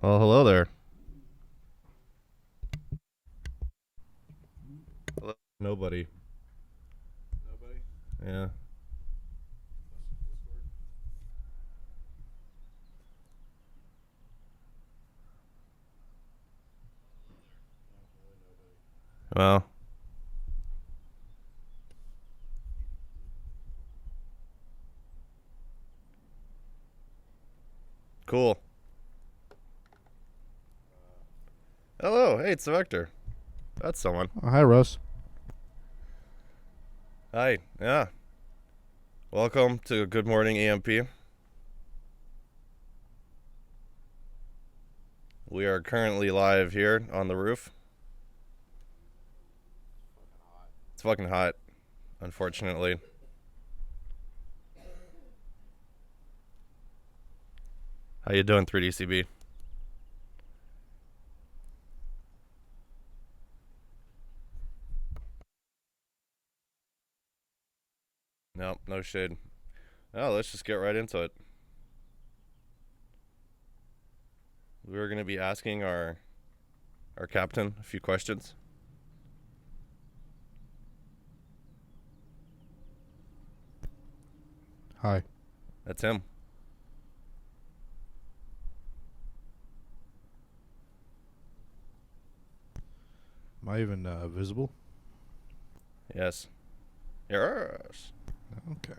Oh, hello there. Hello. Nobody. Nobody? Yeah. Discord? No, really nobody. Well, cool. Hello. Hey, it's the Vector. That's someone. Oh, hi, Russ. Hi. Yeah. Welcome to Good Morning EMP. We are currently live here on the roof. It's fucking hot, unfortunately. How you doing, 3DCB? Nope, no shade. Oh, let's just get right into it. We're going to be asking our captain a few questions. Hi. That's him. Am I even visible? Yes. Yes. Okay.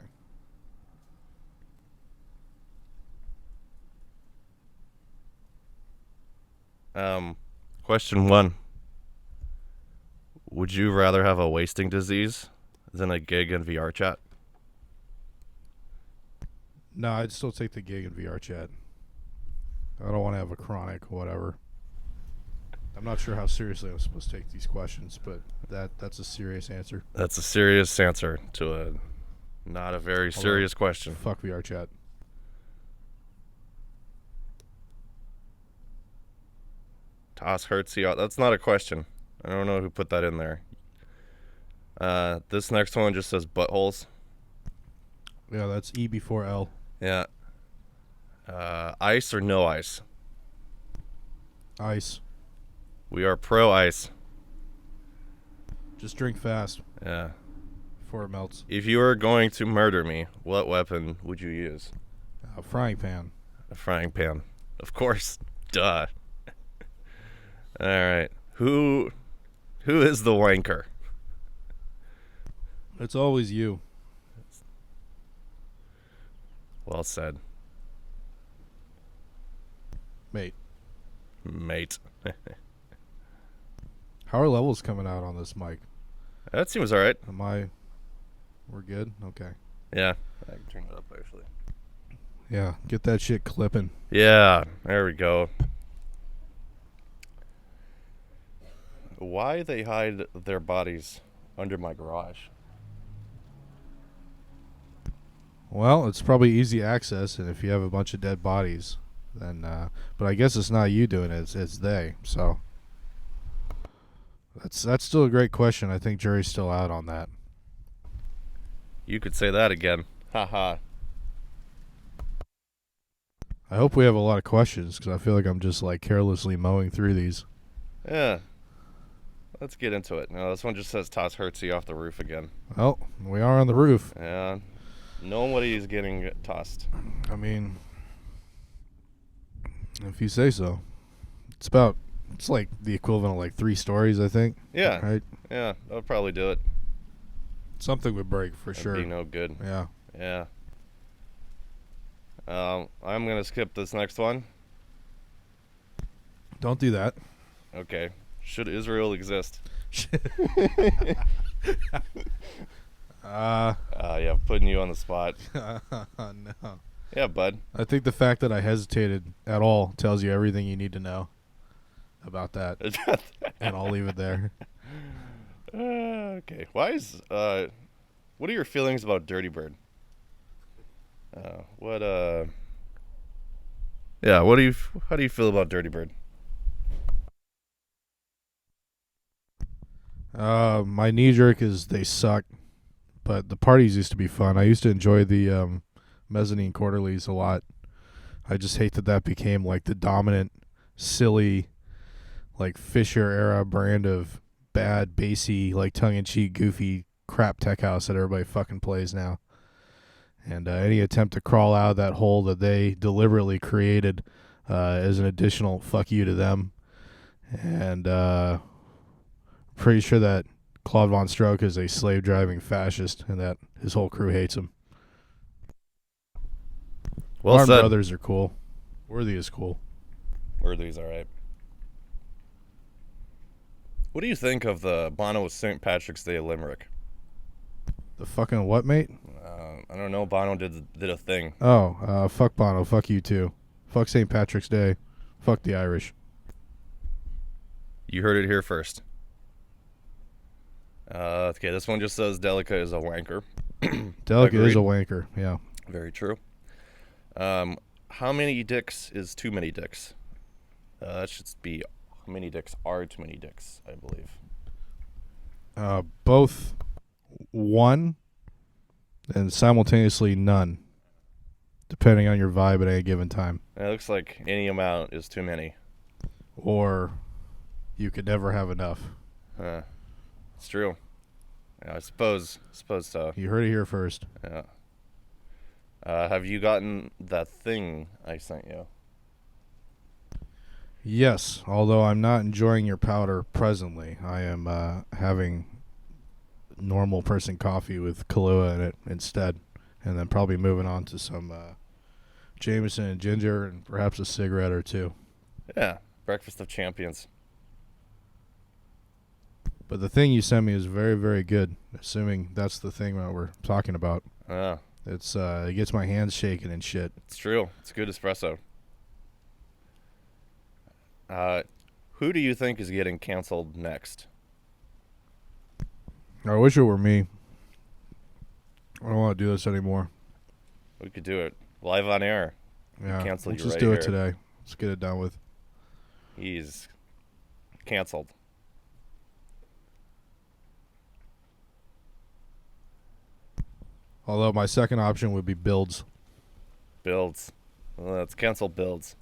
Question one. Would you rather have a wasting disease than a gig in VR chat? No, I'd still take the gig in VR chat. I don't want to have a chronic whatever. I'm not sure how seriously I'm supposed to take these questions, but that's a serious answer. That's a serious answer to a not a very serious question. Fuck VR chat. Toss hurts you out. That's not a question. I don't know who put that in there. This next one just says buttholes. Yeah, that's E before L. Yeah. Ice or no ice? Ice. We are pro ice. Just drink fast Yeah. before it melts. If you were going to murder me, what weapon would you use? A frying pan. A frying pan. Of course. Duh. All right. Who is the wanker? It's always you. Well said, Mate. mate. How are levels coming out on this mic? That seems all right. We're good? Okay. Yeah. I can turn it up actually. Yeah, get that shit clipping. Yeah. There we go. Why they hide their bodies under my garage? Well, it's probably easy access, and if you have a bunch of dead bodies, then. But I guess it's not you doing it; it's they. So that's still a great question. I think jury's still out on that. You could say that again. Haha. I hope we have a lot of questions because I feel like I'm just like carelessly mowing through these. Yeah. Let's get into it. Now this one just says toss Hertzie off the roof again. Well, we are on the roof. Yeah. Nobody's getting tossed. I mean, if you say so. It's like the equivalent of like 3 stories, I think. Yeah. Right? Yeah, that'll probably do it. Something would break for That'd sure. be no good. Yeah. Yeah. I'm gonna skip this next one. Don't do that. Okay. Should Israel exist? Yeah, putting you on the spot. No. Yeah, bud. I think the fact that I hesitated at all tells you everything you need to know about that. And I'll leave it there. Okay. Why is what are your feelings about Dirty Bird? Yeah, how do you feel about Dirty Bird? My knee jerk is they suck, but the parties used to be fun. I used to enjoy the mezzanine quarterlies a lot. I just hate that became like the dominant silly, like Fisher era brand of bad, bassy, like tongue-in-cheek, goofy crap tech house that everybody fucking plays now. And any attempt to crawl out of that hole that they deliberately created is an additional fuck you to them. And pretty sure that Claude Von Stroke is a slave-driving fascist and that his whole crew hates him. Well Martin said. Brothers are cool. Worthy is cool. Worthy's all right. What do you think of the Bono St. Patrick's Day limerick? The fucking what, mate? I don't know. Bono did a thing. Oh, fuck Bono. Fuck you too. Fuck St. Patrick's Day. Fuck the Irish. You heard it here first. Okay, this one just says Delica is a wanker. Delica is a wanker, yeah. Very true. How many dicks is too many dicks? That should be how many dicks are too many dicks, I believe. Both one and simultaneously none, depending on your vibe at any given time. It looks like any amount is too many. Or you could never have enough. It's true. Yeah, I suppose so. You heard it here first. Yeah. Have you gotten that thing I sent you? Yes, although I'm not enjoying your powder presently. I am having normal person coffee with Kahlua in it instead, and then probably moving on to some Jameson and ginger and perhaps a cigarette or two. Yeah, breakfast of champions. But the thing you sent me is very, very good, assuming that's the thing that we're talking about. It gets my hands shaking and shit. It's true. It's good espresso. Who do you think is getting canceled next? I wish it were me. I don't want to do this anymore. We could do it live on air. Yeah, Cancel let's you just right do here. it today. Let's get it done with. He's canceled. Although my second option would be builds. Builds. Well, let's cancel builds.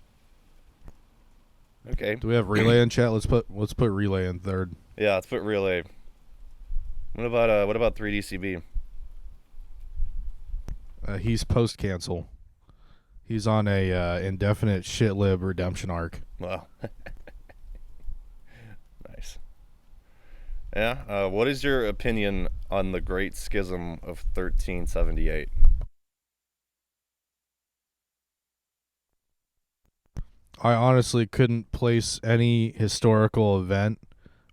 Okay. Do we have relay in chat? Let's put relay in third. Yeah, let's put relay. What about 3DCB? He's post cancel. He's on a indefinite shitlib redemption arc. Wow. Nice. Yeah. What is your opinion on the Great Schism of 1378? I honestly couldn't place any historical event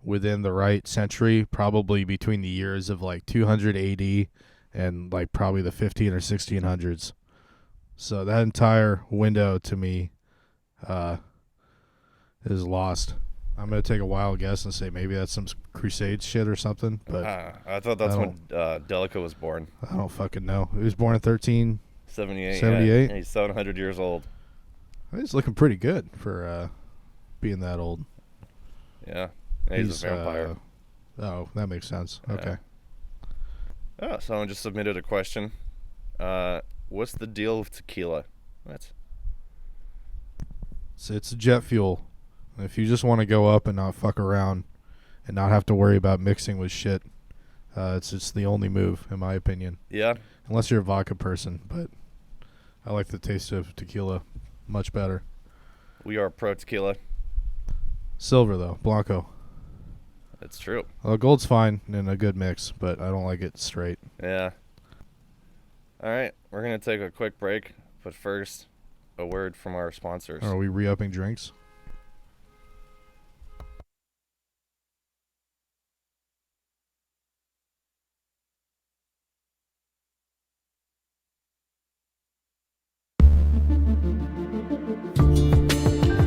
within the right century, probably between the years of like 200 AD and like probably the 15 or 1600s. So that entire window to me is lost. I'm going to take a wild guess and say maybe that's some Crusade shit or something. But I thought that's when Delica was born. I don't fucking know. He was born in 78. 78? Yeah, he's 700 years old. He's looking pretty good for being that old. Yeah. He's a vampire. Oh, that makes sense. Okay. Oh, someone just submitted a question. What's the deal with tequila? What? So it's jet fuel. If you just want to go up and not fuck around and not have to worry about mixing with shit, it's just the only move, in my opinion. Yeah. Unless you're a vodka person, but I like the taste of tequila much better. We are pro tequila. Silver, though. Blanco. It's true. Well, gold's fine in a good mix, but I don't like it straight. Yeah. All right. We're going to take a quick break. But first, a word from our sponsors. Are we re-upping drinks?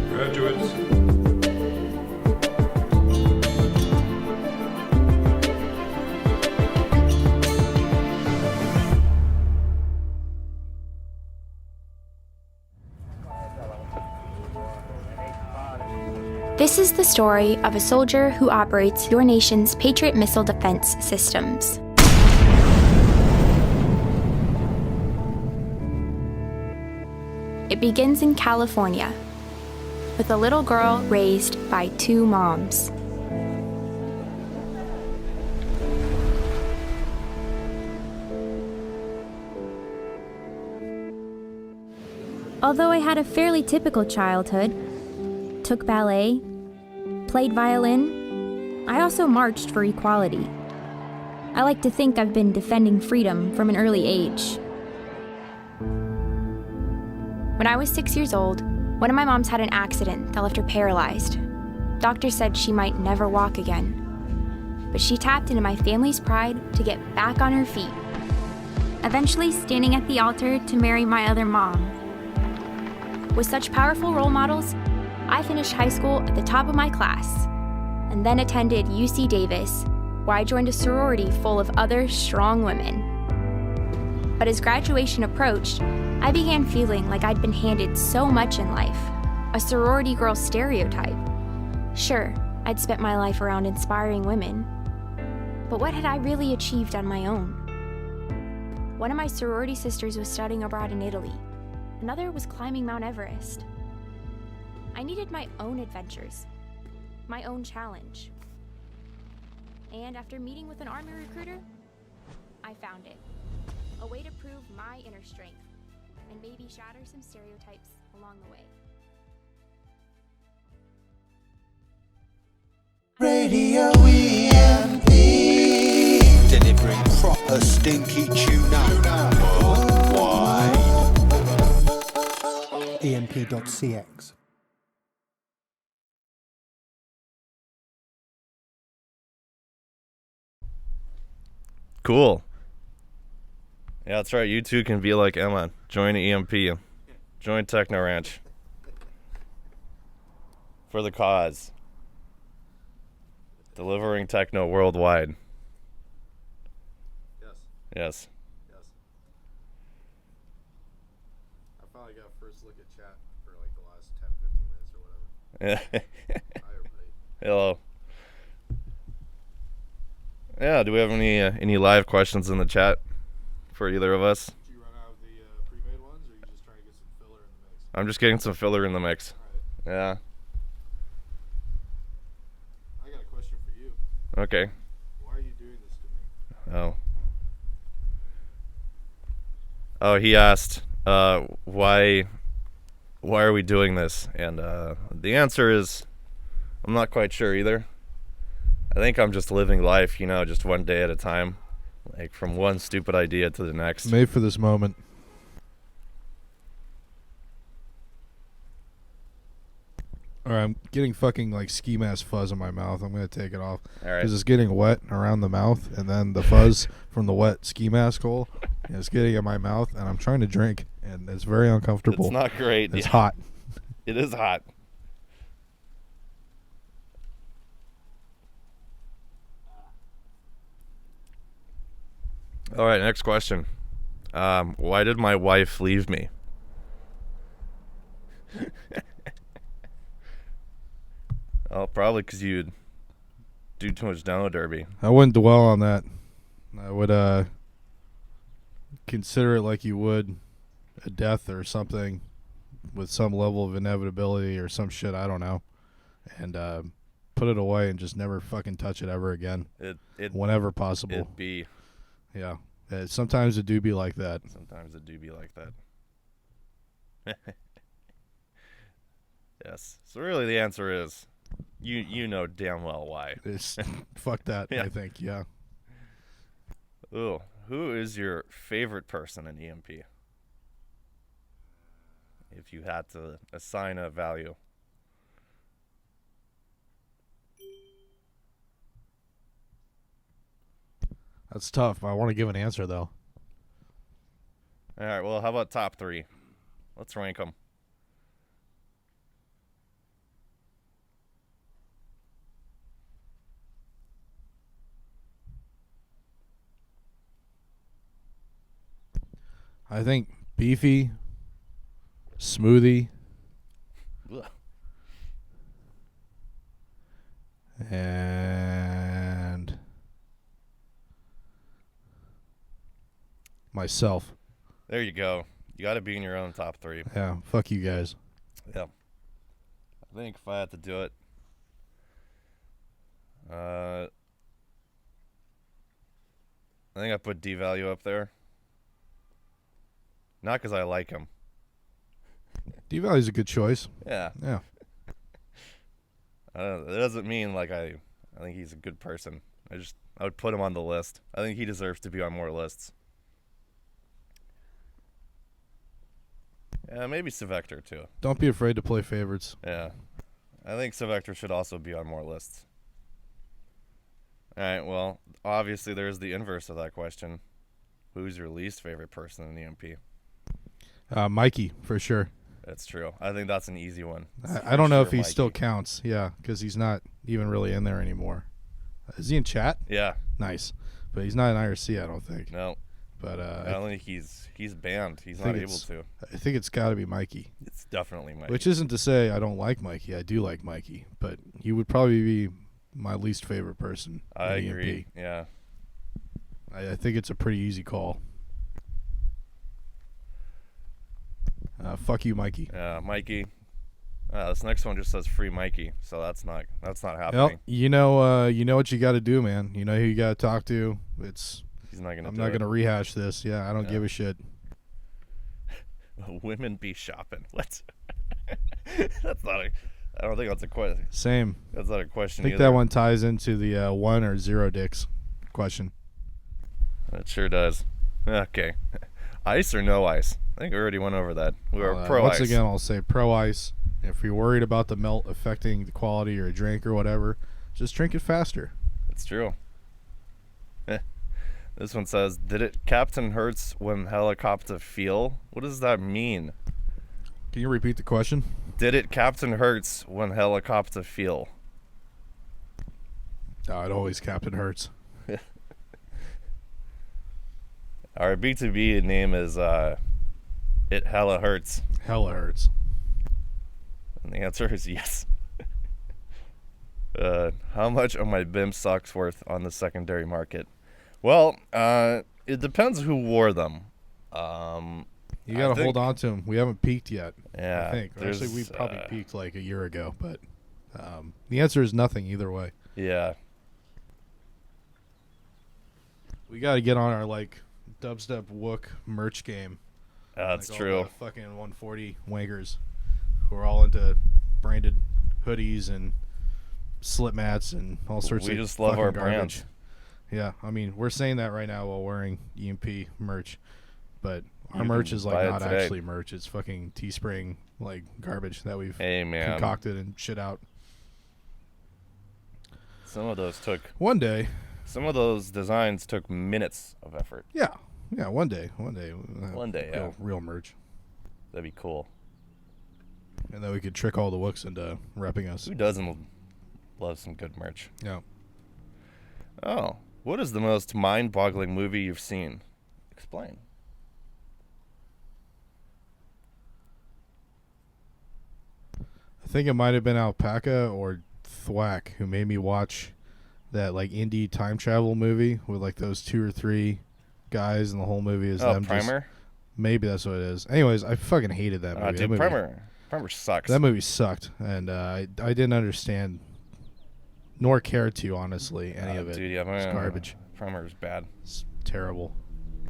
Graduates, This is the story of a soldier who operates your nation's Patriot missile defense systems. It begins in California. with a little girl raised by 2 moms. Although I had a fairly typical childhood, took ballet, played violin, I also marched for equality. I like to think I've been defending freedom from an early age. When I was 6 years old, one of my moms had an accident that left her paralyzed. Doctors said she might never walk again. But she tapped into my family's pride to get back on her feet, eventually standing at the altar to marry my other mom. With such powerful role models, I finished high school at the top of my class, and then attended UC Davis, where I joined a sorority full of other strong women. But as graduation approached, I began feeling like I'd been handed so much in life, a sorority girl stereotype. Sure, I'd spent my life around inspiring women, but what had I really achieved on my own? One of my sorority sisters was studying abroad in Italy. Another was climbing Mount Everest. I needed my own adventures, my own challenge. And after meeting with an Army recruiter, I found it. A way to prove my inner strength and maybe shatter some stereotypes along the way. Radio EMP, delivering proper stinky tuna worldwide. EMP.cx. Cool. Yeah, that's right. You too can be like Emma. Join EMP. Join Techno Ranch. For the cause. Delivering techno worldwide. Yes. Yes. Yes. I finally got first look at chat for like the last 10, 15 minutes or whatever. Hi, everybody. Hello. Yeah, do we have any live questions in the chat for either of us? Did you run out of the pre-made ones, or are you just trying to get some filler in the mix? I'm just getting some filler in the mix. All right. Yeah. I got a question for you. Okay. Why are you doing this to me? Oh. Oh, he asked, why are we doing this? And the answer is, I'm not quite sure either. I think I'm just living life, just one day at a time. Like from one stupid idea to the next. Made for this moment. Alright, I'm getting fucking like ski mask fuzz in my mouth. I'm gonna take it off. All right. Because it's getting wet around the mouth, and then the fuzz from the wet ski mask hole is getting in my mouth, and I'm trying to drink, and it's very uncomfortable. It's not great. It's Yeah. hot. It is hot. All right, next question. Why did my wife leave me? Oh, probably because you do too much dono derby. I wouldn't dwell on that. I would consider it like you would a death or something with some level of inevitability or some shit, I don't know. And put it away and just never fucking touch it ever again. Whenever possible. It'd be. Yeah. Sometimes it do be like that. Sometimes it do be like that. Yes. So really the answer is you know damn well why. It's fuck that, Yeah. I think, yeah. Ooh, who is your favorite person in EMP? If you had to assign a value. That's tough. I want to give an answer, though. All right, well, how about top 3? Let's rank them. I think Beefy, Smoothie, Ugh. and myself. There you go. You got to be in your own top 3. Yeah, fuck you guys. Yeah. I think if I had to do it, I think I put D-Value up there. Not because I like him. D-Value's a good choice. Yeah. Yeah. It doesn't mean like I think he's a good person. I would put him on the list. I think he deserves to be on more lists. Yeah, maybe Sylvester too. Don't be afraid to play favorites. Yeah. I think Sylvester should also be on more lists. Alright, well, obviously there's the inverse of that question. Who's your least favorite person in EMP? Mikey, for sure. That's true. I think that's an easy one. I don't know if he Mikey. still counts. Yeah, because he's not even really in there anymore. Is he in chat? Yeah. Nice. But he's not in IRC, I don't think. No. But I don't think he's banned. He's not able to. I think it's got to be Mikey. It's definitely Mikey. Which isn't to say I don't like Mikey. I do like Mikey. But he would probably be my least favorite person. I in agree. EMP. Yeah. I think it's a pretty easy call. Fuck you, Mikey. Yeah, Mikey. This next one just says free Mikey, so that's not Well, happening. you know what you got to do, man. You know who you got to talk to. He's not gonna. I'm not gonna rehash this. Yeah, I don't give a shit. Women be shopping. What? That's not a. I don't think that's a question. Same. That's not a question. I think either. that one ties into the 1 or 0 dicks question. It sure does. Okay. Ice or no ice? I think we already went over that. We were pro Once ice. again, I'll say pro ice. If you're worried about the melt affecting the quality of your drink or whatever, just drink it faster. It's true. This one says, "Did it Captain Hurts when Hellacopta feel?" What does that mean? Can you repeat the question? Did it Captain Hurts when Hellacopta feel? It always Captain Hurts. Our B2B name is It Hella Hurts. Hella hurts. And the answer is yes. How much are my BIM socks worth on the secondary market? Well, it depends who wore them. You gotta hold on to them. We haven't peaked yet. Yeah, I think. Actually, we there's, probably peaked like a year ago, but the answer is nothing either way. Yeah. We gotta get on our like dubstep wook merch game. That's Like true. All the fucking 140 wankers who are all into branded hoodies and slip mats and all sorts of We just love fucking our garbage. brands. Yeah, I mean, we're saying that right now while wearing EMP merch, but our You merch can is buy like it not today. actually merch. It's fucking Teespring like garbage that we've Hey, man. concocted and shit out. Some of those designs took minutes of effort. Yeah, one day, One day, yeah. real merch, That'd be cool. and then we could trick all the wooks into repping us. Who doesn't love some good merch? Yeah. Oh, what is the most mind-boggling movie you've seen? Explain. I think it might have been Alpaca or Thwack who made me watch that like indie time travel movie with like those 2 or 3 guys, and the whole movie is them. Primer? Maybe that's what it is. Anyways, I fucking hated that movie. That Dude, movie, Primer sucks. That movie sucked, and I didn't understand nor care to honestly any of it. Dude, yeah, It's garbage. Primer is bad. It's terrible.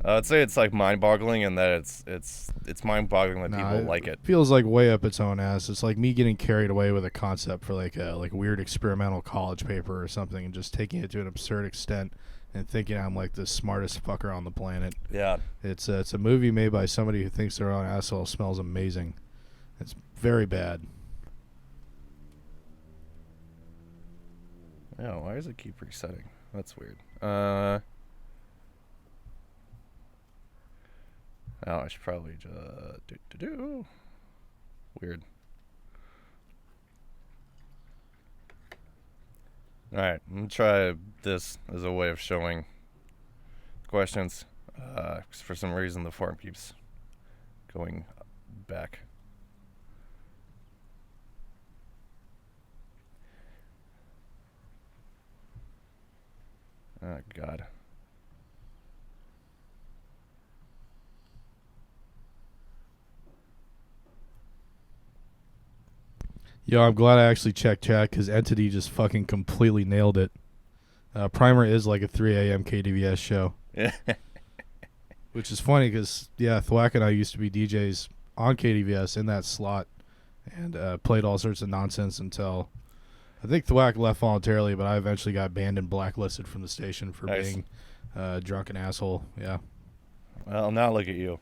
I'd say it's like mind-boggling, and that it's mind-boggling that people like it. Feels like way up its own ass. It's like me getting carried away with a concept for like a weird experimental college paper or something, and just taking it to an absurd extent and thinking I'm like the smartest fucker on the planet. Yeah. It's a movie made by somebody who thinks their own asshole smells amazing. It's very bad. Yeah, why does it keep resetting? That's weird. I should probably just do. Weird. Alright, I'm gonna try this as a way of showing questions. 'Cause for some reason the form keeps going back. Oh, God. Yo, I'm glad I actually checked chat because Entity just fucking completely nailed it. Primer is like a 3 a.m. KDVS show. Yeah. Which is funny because, yeah, Thwack and I used to be DJs on KDVS in that slot and played all sorts of nonsense until I think Thwack left voluntarily, but I eventually got banned and blacklisted from the station for being a drunken asshole. Yeah. Well, now look at you.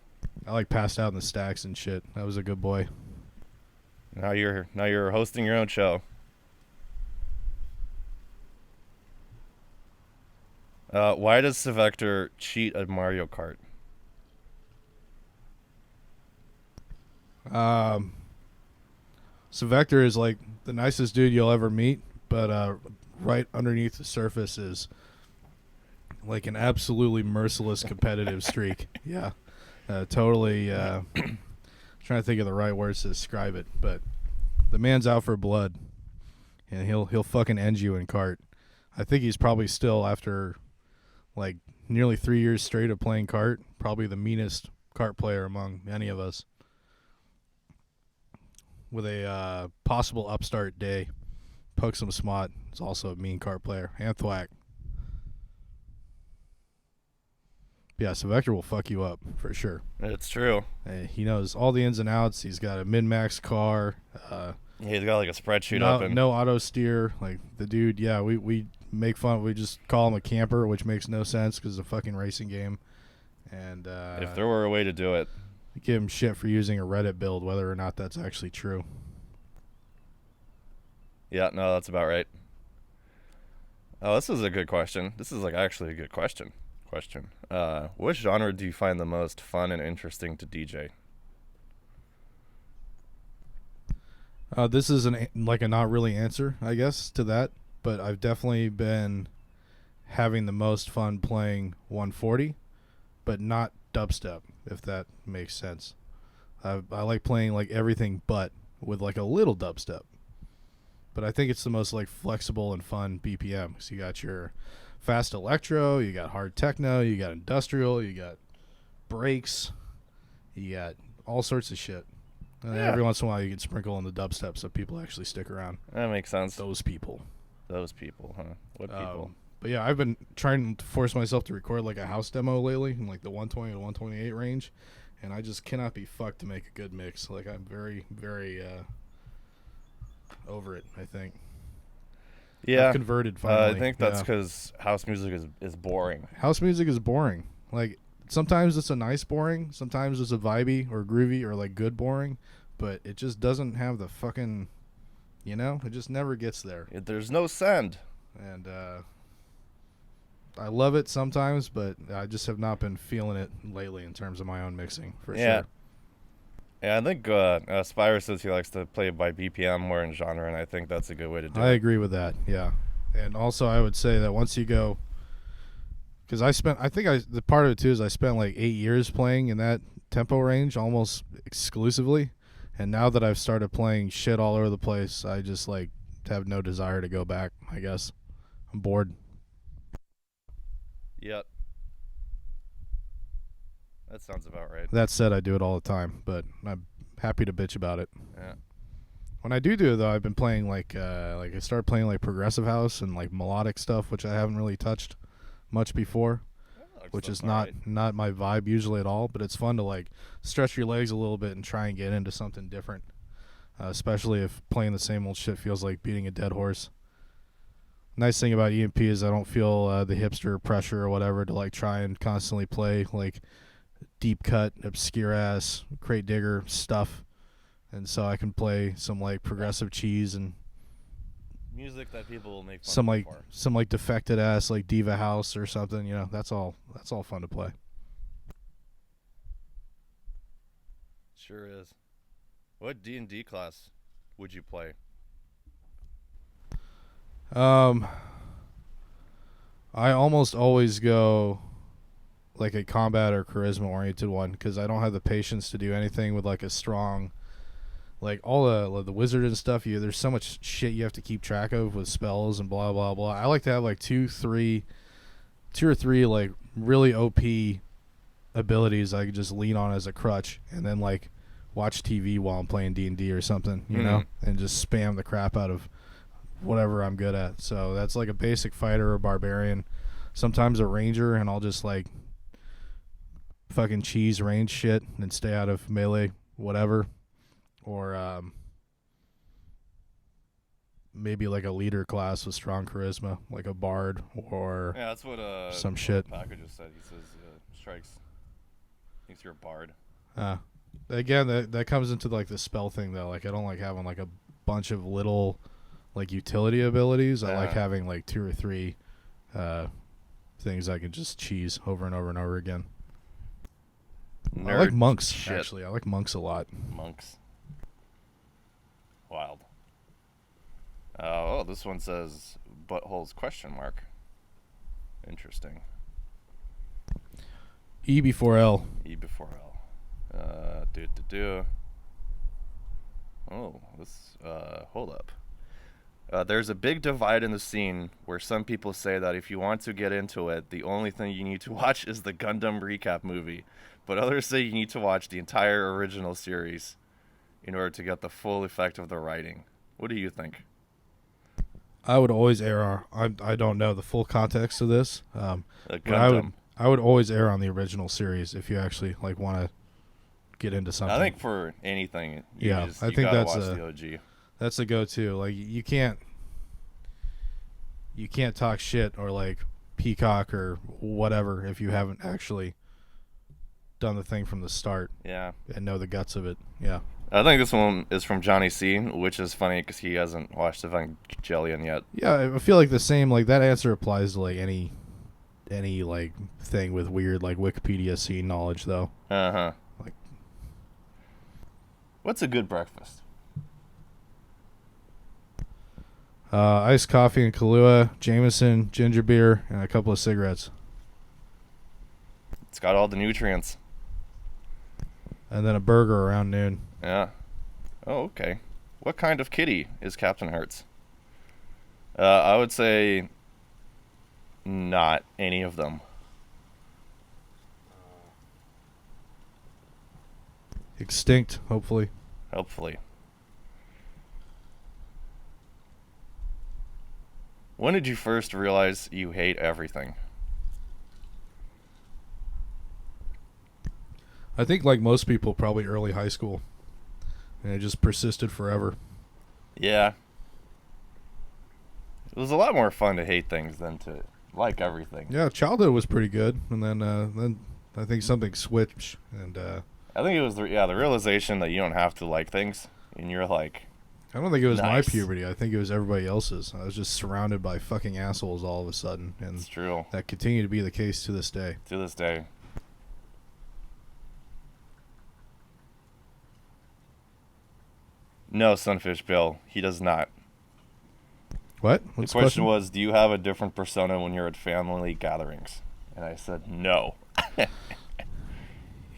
I like passed out in the stacks and shit. I was a good boy. Now you're hosting your own show. Why does Sylvector cheat at Mario Kart? Sylvector is like the nicest dude you'll ever meet, but right underneath the surface is like an absolutely merciless competitive streak. Yeah, totally. Trying to think of the right words to describe it, but the man's out for blood, and he'll fucking end you in kart. I think he's probably still, after like nearly 3 years straight of playing kart, probably the meanest kart player among any of us. With a possible upstart day, Pokesum Smot is also a mean kart player, and Thwack. Yeah, so Vector will fuck you up for sure. It's true. He knows all the ins and outs. He's got a min-max car. He's got like a spreadsheet no, open. No auto steer. Like the dude, yeah, we make fun. We just call him a camper, which makes no sense because it's a fucking racing game. And if there were a way to do it, give him shit for using a Reddit build, whether or not that's actually true. Yeah, no, that's about right. Oh, this is a good question. This is like actually a good question. Which genre do you find the most fun and interesting to DJ? This is like a not really answer, I guess, to that, but I've definitely been having the most fun playing 140, but not dubstep, if that makes sense. I like playing like everything but with like a little dubstep. But I think it's the most like flexible and fun BPM. So you got your fast electro, you got hard techno, you got industrial, you got breaks, you got all sorts of shit. And every once in a while you can sprinkle in the dubstep so people actually stick around. That makes sense. Those people, huh? What people? But yeah, I've been trying to force myself to record like a house demo lately in like the 120 to 128 range, and I just cannot be fucked to make a good mix. Like I'm very, very over it, I think. Yeah, I've converted finally. I think that's because house music is boring. House music is boring. Like sometimes it's a nice boring, sometimes it's a vibey or groovy or like good boring, but it just doesn't have the fucking, it just never gets there. There's no send. And I love it sometimes, but I just have not been feeling it lately in terms of my own mixing, for sure. Yeah, I think Spyro says he likes to play by BPM more in genre, and I think that's a good way to do it. I agree with that, yeah. And also I would say that once you go, because the part of it too is I spent like 8 years playing in that tempo range almost exclusively, and now that I've started playing shit all over the place, I just like have no desire to go back, I guess. I'm bored. Yep. That sounds about right. That said, I do it all the time, but I'm happy to bitch about it. Yeah. When I do it, though, I've been playing like I started playing like progressive house and like melodic stuff, which I haven't really touched much before, which is not my vibe usually at all. But it's fun to like stretch your legs a little bit and try and get into something different, especially if playing the same old shit feels like beating a dead horse. Nice thing about EMP is I don't feel the hipster pressure or whatever to like try and constantly play like deep cut, obscure ass crate digger stuff, and so I can play some like progressive cheese and music that people will make fun some of like for. some like defected ass like diva house or something. That's all fun to play. Sure is. What D&D class would you play? I almost always go like a combat or charisma oriented one because I don't have the patience to do anything with like a strong, like all the wizard and stuff. There's so much shit you have to keep track of with spells and blah blah blah. I like to have like two or three like really OP abilities I could just lean on as a crutch, and then like watch TV while I'm playing D&D or something, you know, and just spam the crap out of whatever I'm good at. So that's like a basic fighter or barbarian, sometimes a ranger, and I'll just like fucking cheese range shit and stay out of melee, whatever. Or maybe like a leader class with strong charisma, like a bard or Yeah, that's what some shit. Packer just said. He says strikes thinks you're a bard. Again, that comes into like the spell thing though. Like I don't like having like a bunch of little like utility abilities. I like having like 2 or 3 things I can just cheese over and over and over again. Nerd I like monks shit. actually. I like monks a lot. Monks. Wild. Oh, this one says buttholes question mark. Interesting. E before L. E before L. Oh, this, hold up. There's a big divide in the scene where some people say that if you want to get into it, the only thing you need to watch is the Gundam recap movie. But others say you need to watch the entire original series in order to get the full effect of the writing. What do you think? I would always err on, I don't know the full context of this. The But Gundam. I would always err on the original series if you actually like want to get into something. I think for anything, you I think gotta that's watch the OG. That's the go-to. Like you can't talk shit or like peacock or whatever if you haven't actually done the thing from the start. Yeah. And know the guts of it. Yeah. I think this one is from Johnny C, which is funny because he hasn't watched Evangelion yet. Yeah, I feel like the same. Like that answer applies to like any like thing with weird like Wikipedia scene knowledge though. Uh-huh. Like, what's a good breakfast? Iced coffee and Kahlua, Jameson, ginger beer, and a couple of cigarettes. It's got all the nutrients. And then a burger around noon. Yeah. Oh, okay. What kind of kitty is Captain Hertz? I would say not any of them. Extinct, hopefully. Hopefully. When did you first realize you hate everything? I think like most people, probably early high school. And it just persisted forever. Yeah. It was a lot more fun to hate things than to like everything. Yeah, childhood was pretty good. And then I think something switched. And I think it was the realization that you don't have to like things. And you're like, I don't think it was nice. my puberty. I think it was everybody else's. I was just surrounded by fucking assholes all of a sudden. And it's true. that continued to be the case to this day. To this day. No, Sunfish Bill, he does not. What? The What's question was, do you have a different persona when you're at family gatherings? And I said, no.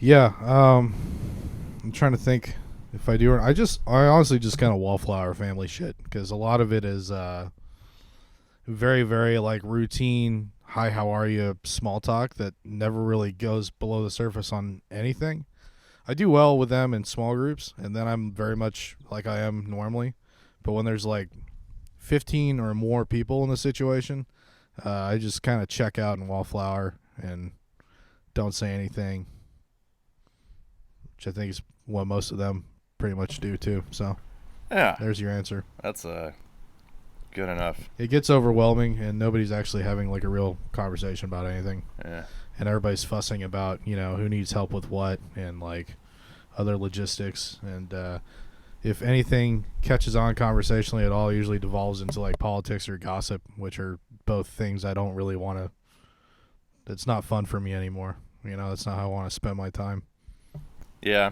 Yeah, I'm trying to think if I do. I honestly just kind of wallflower family shit because a lot of it is very, very like routine. Hi, how are you? Small talk that never really goes below the surface on anything. I do well with them in small groups, and then I'm very much like I am normally. But when there's like 15 or more people in the situation, I just kind of check out and wallflower and don't say anything, which I think is what most of them pretty much do too. So Yeah, there's your answer. that's good enough. It gets overwhelming, and nobody's actually having like a real conversation about anything. Yeah. And everybody's fussing about, you know, who needs help with what and like other logistics. And if anything catches on conversationally at all, it usually devolves into like politics or gossip, which are both things I don't really want to. It's not fun for me anymore. You know, that's not how I want to spend my time. Yeah.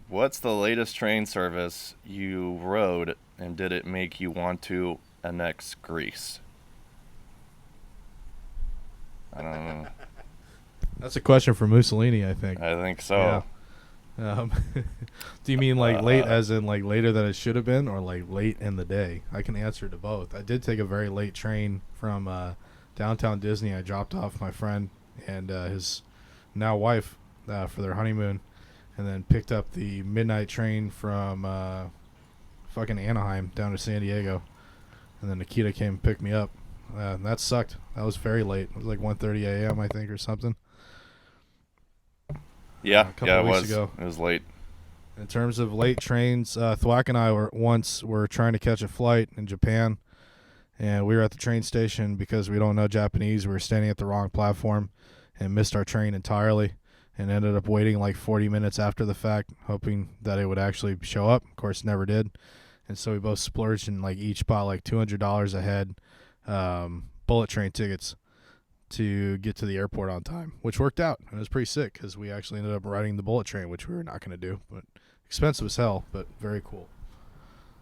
What's the latest train service you rode, and did it make you want to annex Greece? I don't know. That's a question for Mussolini, I think. I think so. Yeah. Do you mean like late as in like later than it should have been, or like late in the day? I can answer to both. I did take a very late train from downtown Disney. I dropped off my friend and his now wife for their honeymoon, and then picked up the midnight train from fucking Anaheim down to San Diego, and then Nikita came and picked me up. That sucked. That was very late. It was like 1:30 a.m. I think or something. Yeah, a couple yeah, of it weeks was. ago. It was late. In terms of late trains, Thwack and I were trying to catch a flight in Japan, and we were at the train station because we don't know Japanese. We were standing at the wrong platform and missed our train entirely, and ended up waiting like 40 minutes after the fact, hoping that it would actually show up. Of course, it never did. And so we both splurged and like each bought like $200 ahead, bullet train tickets to get to the airport on time, which worked out. And it was pretty sick because we actually ended up riding the bullet train, which we were not going to do, but expensive as hell, but very cool.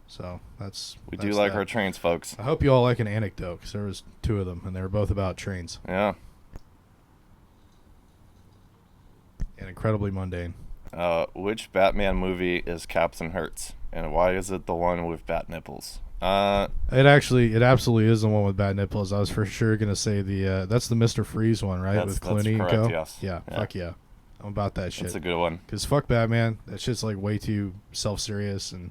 So that's We do like our trains, folks. I hope you all like an anecdote because there was 2 of them and they were both about trains Yeah. and incredibly mundane. Which Batman movie is CaptHz, and why is it the one with bat nipples? It absolutely is the one with bad nipples. I was for sure gonna say that's the Mr. Freeze one, right? With Clooney and correct, Co. yes. Yeah, fuck yeah, I'm about that shit. It's a good one. Cause fuck Batman, that shit's like way too self-serious, and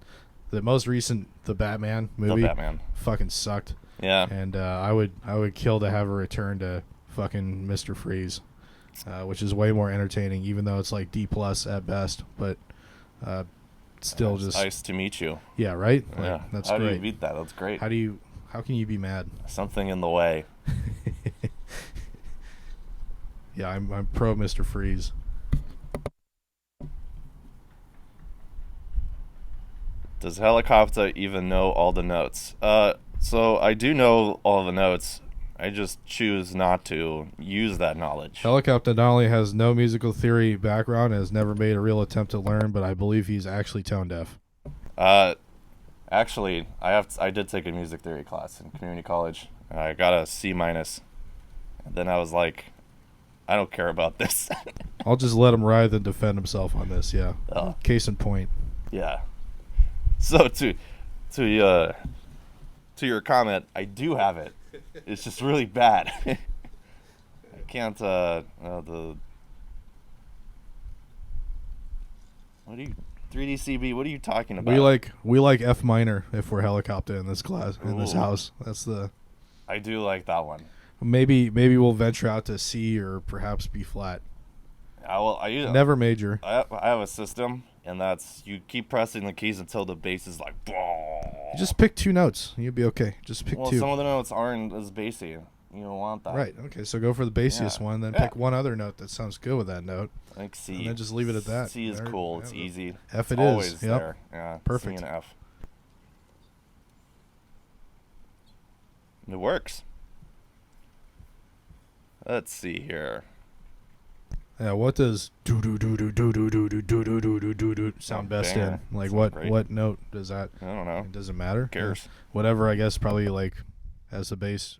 the most recent The Batman movie, The Batman. fucking sucked. Yeah. And I would kill to have a return to fucking Mr. Freeze, which is way more entertaining, even though it's like D+ at best, but still It's just nice to meet you. yeah, right? Like, Yeah. that's How great. do you beat that? That's great. How can you be mad? Something in the way. Yeah, I'm pro Mr. Freeze. Does Hellacopta even know all the notes? So I do know all the notes. I just choose not to use that knowledge. Hellacopta not only has no musical theory background and has never made a real attempt to learn, but I believe he's actually tone deaf. Actually, I did take a music theory class in community college. I got a C-. And then I was like, I don't care about this. I'll just let him writhe and defend himself on this, yeah. Oh. Case in point. Yeah. So to your comment, I do have it. It's just really bad. I can't. What are you? 3D-CB. What are you talking about? We like F minor if we're Hellacopta in this class in this Ooh. house. That's the. I do like that one. Maybe we'll venture out to C or perhaps B flat. Never major. I have a system, and that's you keep pressing the keys until the bass is like. Just pick 2 notes. You'll be okay. Just pick 2. Some of the notes aren't as bassy. You don't want that. Right. Okay. So go for the bassiest Yeah. one, then Yeah. pick one other note that sounds good with that note. Like C. And then just leave it at that. C is There- cool. yeah, It's the- easy. F it's it is. always Yep. there. Yeah. Perfect. C and F. It works. Let's see here. Yeah. What does do do do do do do do do do do do do do do sound best banger. in? Like Sounds great. what note does that? I don't know. It doesn't matter. Who cares? Yeah. Whatever. I guess probably like has the best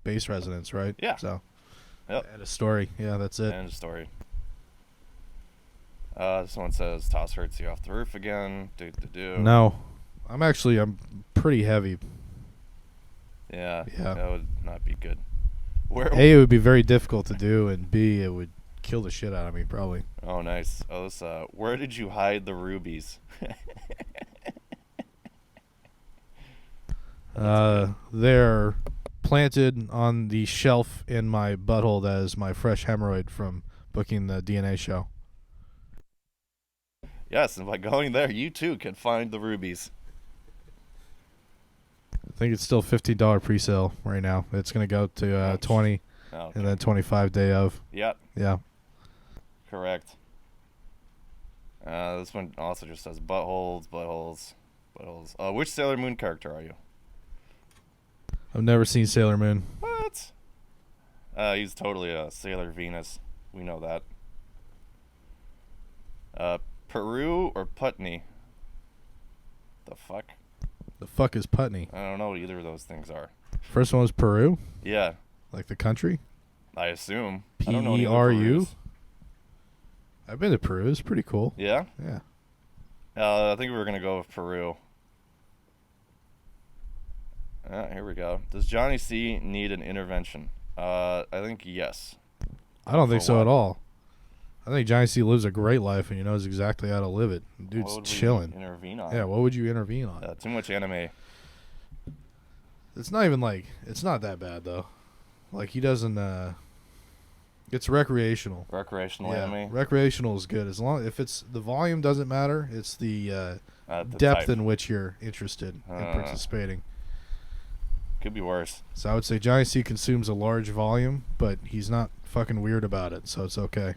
bass resonance, right? Yeah. So. Yep. Add a story. Yeah. That's it. End of story. This one says toss hurts you off the roof again. Do. No, I'm pretty heavy. Yeah. Yeah. That would not be good. Where? A, it would be very difficult to do, and B, it would kill the shit out of me probably. Oh, nice. Oh, this. Where did you hide the rubies? They're planted on the shelf in my butthole that is my fresh hemorrhoid from booking the DNA show. Yes, and by going there, you too can find the rubies. I think it's still $15 pre-sale right now. It's gonna go to 20, Oh, okay. and then 25 day of. Yep, Yeah. correct. This one also just says buttholes. Which Sailor Moon character are you? I've never seen Sailor Moon. What? He's totally a Sailor Venus. We know that. Peru or Putney? The fuck? The fuck is Putney? I don't know what either of those things are. First one was Peru, Yeah, like the country. I assume. I don't know any other Peru? Perus. I've been to Peru. It's pretty cool. Yeah? Yeah. I think we were going to go with Peru. Here we go. Does Johnny C need an intervention? I think yes. I don't think For so what? at all. I think Giant C lives a great life, and he knows exactly how to live it. Dude's What would we chilling. intervene on? Yeah, what would you intervene on? Too much anime. It's not even like, it's not that bad though. Like he doesn't. It's recreational. Recreational Yeah, anime. recreational is good as long if it's the volume doesn't matter. It's the The depth type. in which you're interested in participating. Could be worse. So I would say Giant C consumes a large volume, but he's not fucking weird about it, so it's okay.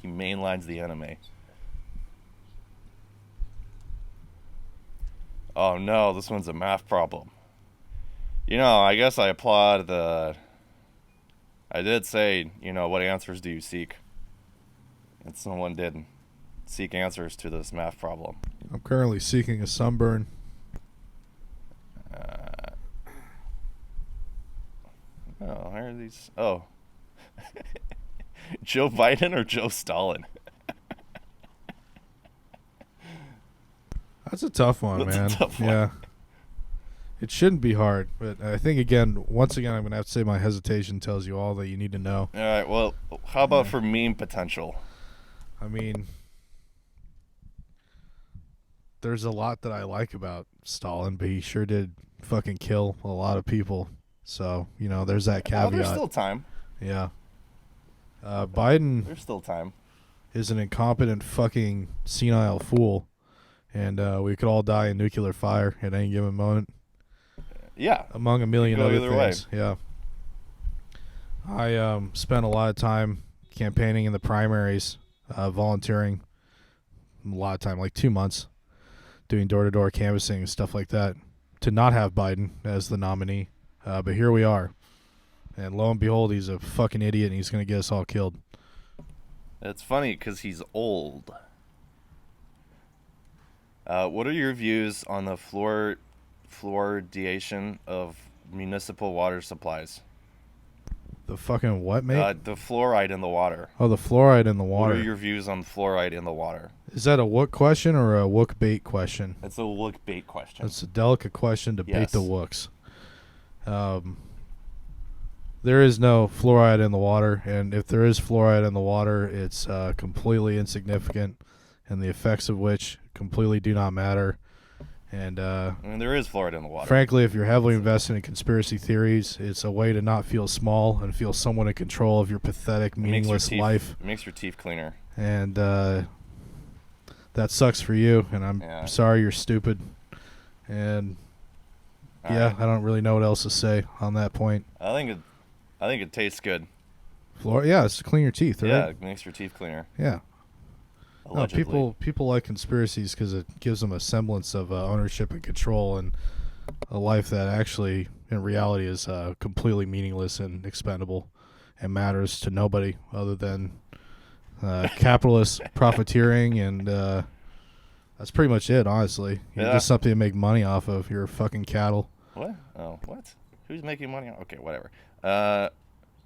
He mainlines the anime. Oh no, this one's a math problem. You know, I guess I applaud the... I did say, you know, what answers do you seek? And someone did seek answers to this math problem. I'm currently seeking a sunburn. Oh, where are these? Oh. Joe Biden or Joe Stalin? That's a tough one, That's a man. tough one. Yeah. It shouldn't be hard, but I think once again, I'm going to have to say my hesitation tells you all that you need to know. All right, well, how about for meme potential? I mean, there's a lot that I like about Stalin, but he sure did fucking kill a lot of people. So, you know, there's that Well, caveat. there's still time. Yeah. Biden There's still time. is an incompetent fucking senile fool, and we could all die in nuclear fire at any given moment. Yeah. Among a million Go other either way. things. Yeah. I spent a lot of time campaigning in the primaries, volunteering. A lot of time, like 2 months, doing door-to-door canvassing and stuff like that, to not have Biden as the nominee. But here we are. And lo and behold, he's a fucking idiot, and he's going to get us all killed. It's funny because he's old. What are your views on the fluoridation of municipal water supplies? The fucking what, mate? The fluoride in the water. Oh, the fluoride in the What water. are your views on fluoride in the water? Is that a wook question or a wook bait question? It's a look bait question. That's a delicate question to bait Yes. the wooks. There is no fluoride in the water, and if there is fluoride in the water, it's completely insignificant, and the effects of which completely do not matter. And I mean, there is fluoride in the water. frankly, if you're heavily invested in conspiracy theories, it's a way to not feel small and feel somewhat in control of your pathetic, It makes your meaningless teeth- life. It makes your teeth cleaner. And that sucks for you, and I'm Yeah. sorry you're stupid. And yeah, Alright. I don't really know what else to say on that point. I think it tastes good. Yeah, it's to clean your teeth, right? Yeah, it makes your teeth cleaner. Yeah. No, Allegedly. people like conspiracies because it gives them a semblance of ownership and control, and a life that actually, in reality, is completely meaningless and expendable, and matters to nobody other than capitalist profiteering, and that's pretty much it. Honestly, you're Yeah. just something to make money off of. You're fucking cattle. What? Oh, what? Who's making money? Okay, whatever.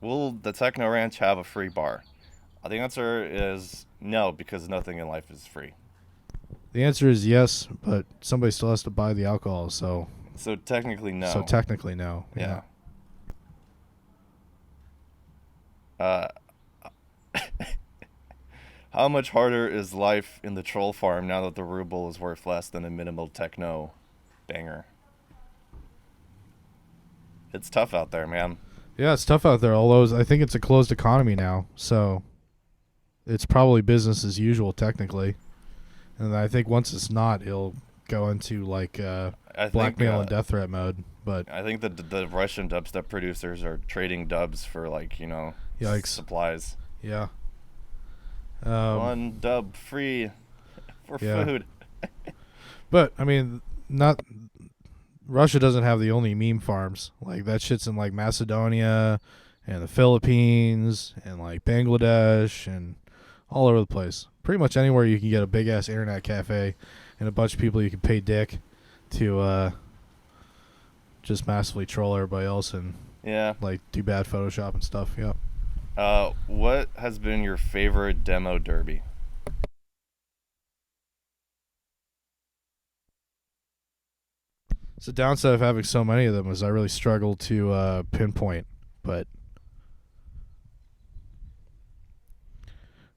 Will the Techno Ranch have a free bar? The answer is no, because nothing in life is free. The answer is yes, but somebody still has to buy the alcohol, so So technically, no. so technically no. Yeah. How much harder is life in the troll farm now that the ruble is worth less than a minimal techno banger? It's tough out there, man. Yeah, it's tough out there. Although I think it's a closed economy now, so it's probably business as usual technically. And I think once it's not, it'll go into like I blackmail think, and death threat mode. But I think the Russian dubstep producers are trading dubs for, like, you know, Yikes. supplies. yeah, One dub free for Yeah. food. but I mean, not Russia doesn't have the only meme farms. Like that shit's in like Macedonia and the Philippines and like Bangladesh and all over the place. Pretty much anywhere you can get a big ass internet cafe and a bunch of people you can pay dick to just massively troll everybody else and Yeah. like do bad Photoshop and stuff. Yeah. What has been your favorite demo derby? It's the downside of having so many of them is I really struggle to pinpoint, but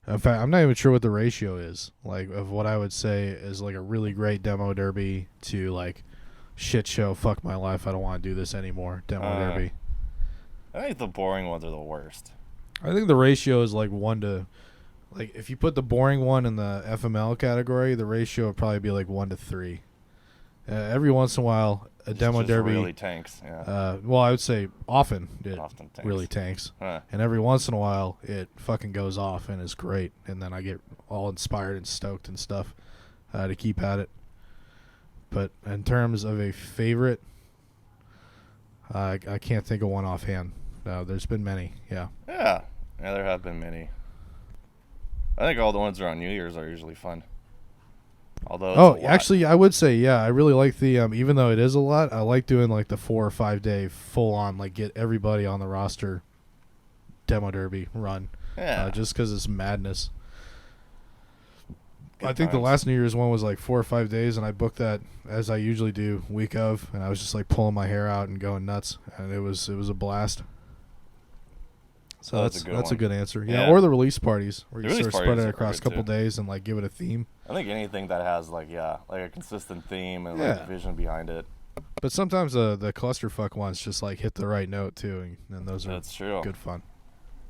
In fact, I'm not even sure what the ratio is, like, of what I would say is like a really great demo derby to like shit show, fuck my life, I don't want to do this anymore demo derby. I think the boring ones are the worst. I think the ratio is like 1 to, like, if you put the boring one in the FML category, the ratio would probably be like 1 to 3. Every once in a while, a demo just derby really tanks. Yeah. Well, I would say often it Often tanks. really tanks, Huh. and every once in a while it fucking goes off and is great, and then I get all inspired and stoked and stuff to keep at it. But in terms of a favorite, I can't think of one offhand. There's been many. Yeah, there have been many. I think all the ones around New Year's are usually fun. Although it's a lot. Actually, I would say, yeah, I really like the even though it is a lot, I like doing like the 4 or 5 day full on, like, get everybody on the roster demo derby run. Yeah. Just because it's madness. Good I think the times. last New Year's one was like 4 or 5 days, and I booked that as I usually do week of, and I was just like pulling my hair out and going nuts, and it was a blast. So Oh, that's that's a a good good one. answer. Yeah. Yeah, or the release parties where The you release sort of spread parties it are across a good couple too. days and like give it a theme. I think anything that has like a consistent theme and like Yeah. a vision behind it. But sometimes the clusterfuck ones just like hit the right note too, and those are That's true. good fun.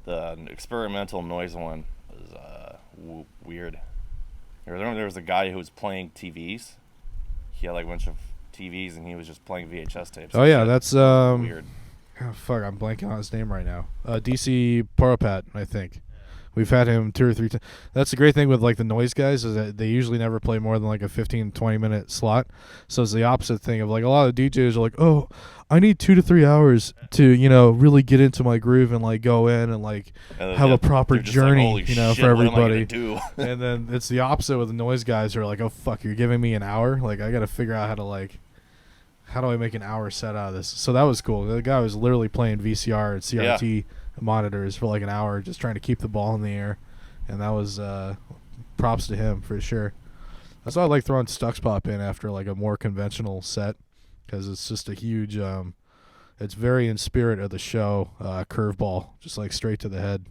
The experimental noise one was weird. I remember there was a guy who was playing TVs. He had like a bunch of TVs and he was just playing VHS tapes. Oh and yeah, shit. that's Weird. Oh, fuck, I'm blanking on his name right now. DC Poropat, I think. We've had him 2 or 3 times. That's the great thing with like the noise guys is that they usually never play more than like a 15, 20 minute slot. So it's the opposite thing of like a lot of DJs are like, oh, I need 2 to 3 hours to, really get into my groove and like go in and like And then have a proper you're just like, journey, "Holy for shit, what am I gonna everybody. do?" And then it's the opposite with the noise guys who are like, oh fuck, you're giving me an hour? Like I got to figure out how do I make an hour set out of this? So that was cool. The guy was literally playing VCR and CRT monitors for like an hour, just trying to keep the ball in the air. And that was props to him for sure. That's why I like throwing Stux Pop in after like a more conventional set, because it's just a huge, it's very in spirit of the show, curveball, just like straight to the head.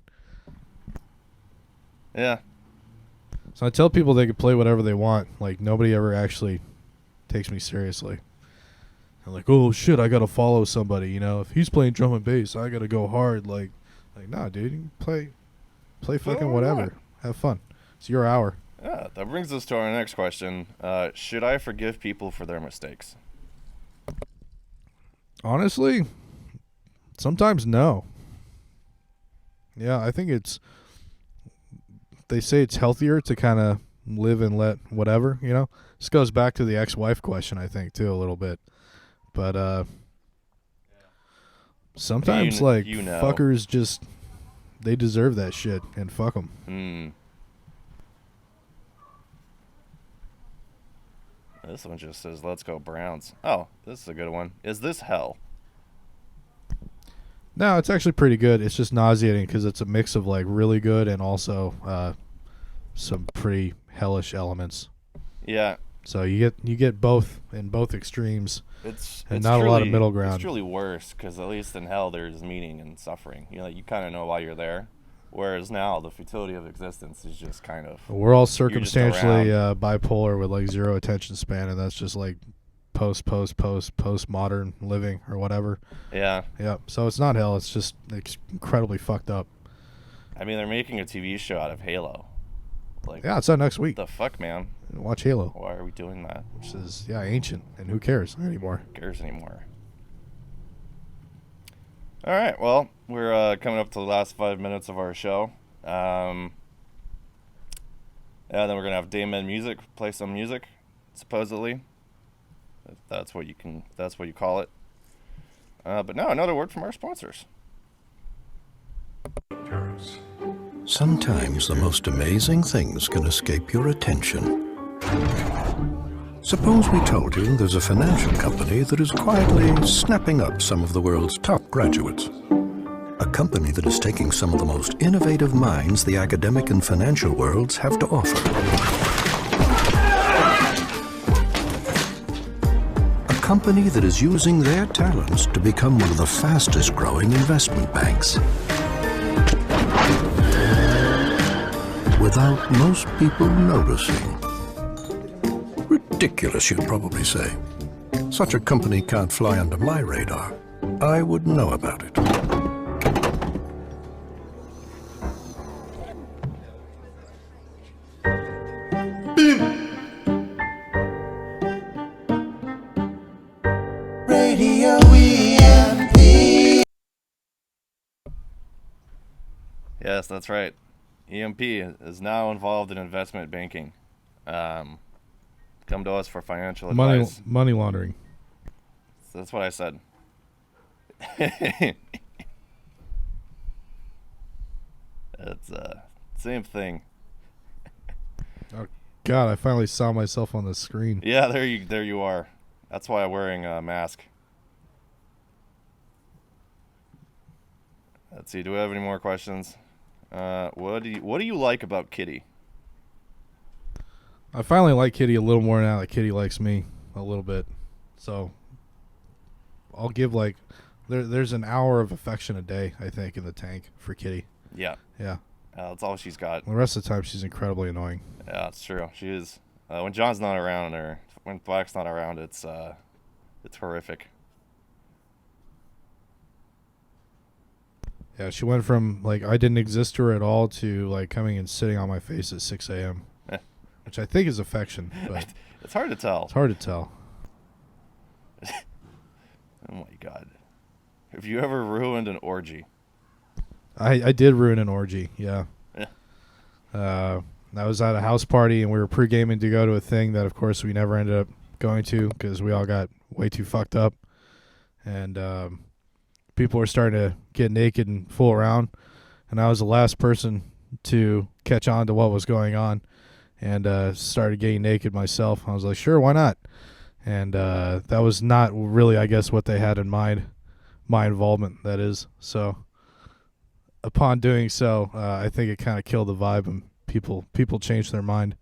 Yeah. So I tell people they can play whatever they want. Like nobody ever actually takes me seriously. I'm like, oh shit, I gotta follow somebody. If he's playing drum and bass, I gotta go hard. Like nah, dude, you can play fucking whatever. Have fun. It's your hour. Yeah, that brings us to our next question. Should I forgive people for their mistakes? Honestly, sometimes no. Yeah, I think they say it's healthier to kind of live and let whatever, This goes back to the ex-wife question, I think, too, a little bit. But sometimes, fuckers just, they deserve that shit, and fuck them. This one just says, let's go Browns. Oh, this is a good one. Is this hell? No, it's actually pretty good. It's just nauseating because it's a mix of, like, really good and also some pretty hellish elements. Yeah. So you get both in both extremes. It's not a lot of middle ground. It's truly worse because at least in hell there's meaning and suffering. You kind of know why you're there. Whereas now the futility of existence is just kind of... We're all just circumstantially bipolar with like zero attention span, and that's just like postmodern living or whatever. Yeah. Yeah. So it's not hell. It's just incredibly fucked up. I mean, they're making a TV show out of Halo. Like, yeah, it's out next week. The fuck, man? Watch Halo. Why are we doing that? Which is ancient, and who cares anymore? Who cares anymore? All right, well, we're coming up to the last 5 minutes of our show. And then we're gonna have Dayman Music play some music, supposedly. If that's what you call it. But now another word from our sponsors. Sometimes the most amazing things can escape your attention. Suppose we told you there's a financial company that is quietly snapping up some of the world's top graduates. A company that is taking some of the most innovative minds the academic and financial worlds have to offer. A company that is using their talents to become one of the fastest growing investment banks. without most people noticing. Ridiculous, you'd probably say. Such a company can't fly under my radar. I would know about it. Radio EMP. Yes, that's right. EMP is now involved in investment banking. Come to us for financial advice. Money laundering. So that's what I said. It's same thing. Oh God, I finally saw myself on the screen. Yeah, there you are. That's why I'm wearing a mask. Let's see. Do we have any more questions? What do you like about Kitty? I finally like Kitty a little more now that Kitty likes me a little bit. So I'll give there's an hour of affection a day, I think, in the tank for Kitty. Yeah. Yeah. That's all she's got. The rest of the time she's incredibly annoying. Yeah, that's true. She is. When John's not around, or when Black's not around, it's horrific. Yeah, she went from I didn't exist to her at all to coming and sitting on my face at 6 a.m. Which I think is affection, but it's hard to tell. It's hard to tell. Oh my God. Have you ever ruined an orgy? I did ruin an orgy, yeah. Yeah. I was at a house party, and we were pre-gaming to go to a thing that, of course, we never ended up going to because we all got way too fucked up. And people were starting to get naked and fool around. And I was the last person to catch on to what was going on and started getting naked myself. I was like, sure, why not? And that was not really, I guess, what they had in mind, my involvement, that is. So upon doing so, I think it kind of killed the vibe, and people changed their mind,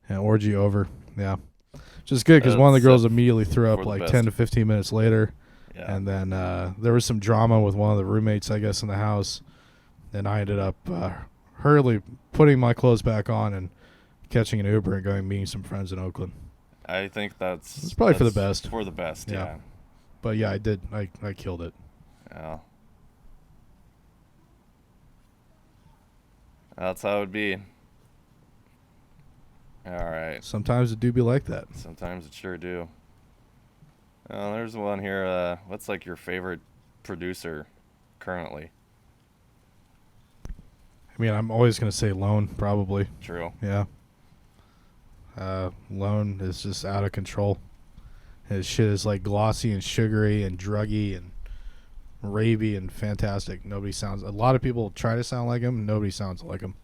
and orgy over. Yeah, which is good because one of the girls immediately threw up 10 to 15 minutes later. Yeah. And then there was some drama with one of the roommates, I guess, in the house, and I ended up hurriedly putting my clothes back on and catching an Uber and going meeting some friends in Oakland. I think it's probably for the best. For the best, yeah. But yeah, I did. I killed it. Yeah. That's how it would be. All right. Sometimes it do be like that. Sometimes it sure do. There's one here. What's your favorite producer currently? I mean, I'm always going to say Lone, probably. True. Yeah. Lone is just out of control. His shit is glossy and sugary and druggy and ravey and fantastic. A lot of people try to sound like him. Nobody sounds like him.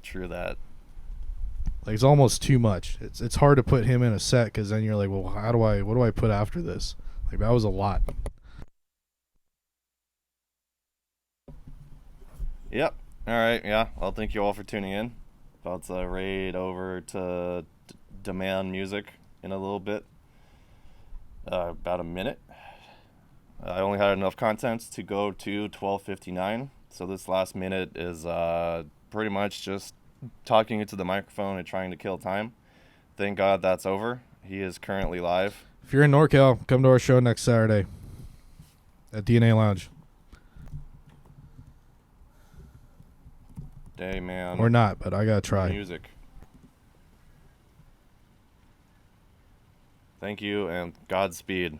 True that. It's almost too much. It's hard to put him in a set because then you're like, well, what do I put after this? That was a lot. Yep. All right. Yeah. Well, thank you all for tuning in. About to raid over to Demand Music in a little bit. About a minute. I only had enough content to go to 12:59, so this last minute is pretty much just talking into the microphone and trying to kill time. Thank God that's over. He is currently live. If you're in NorCal, come to our show next Saturday at DNA Lounge. Day, man. Or not, but I gotta try. Music. Thank you and Godspeed.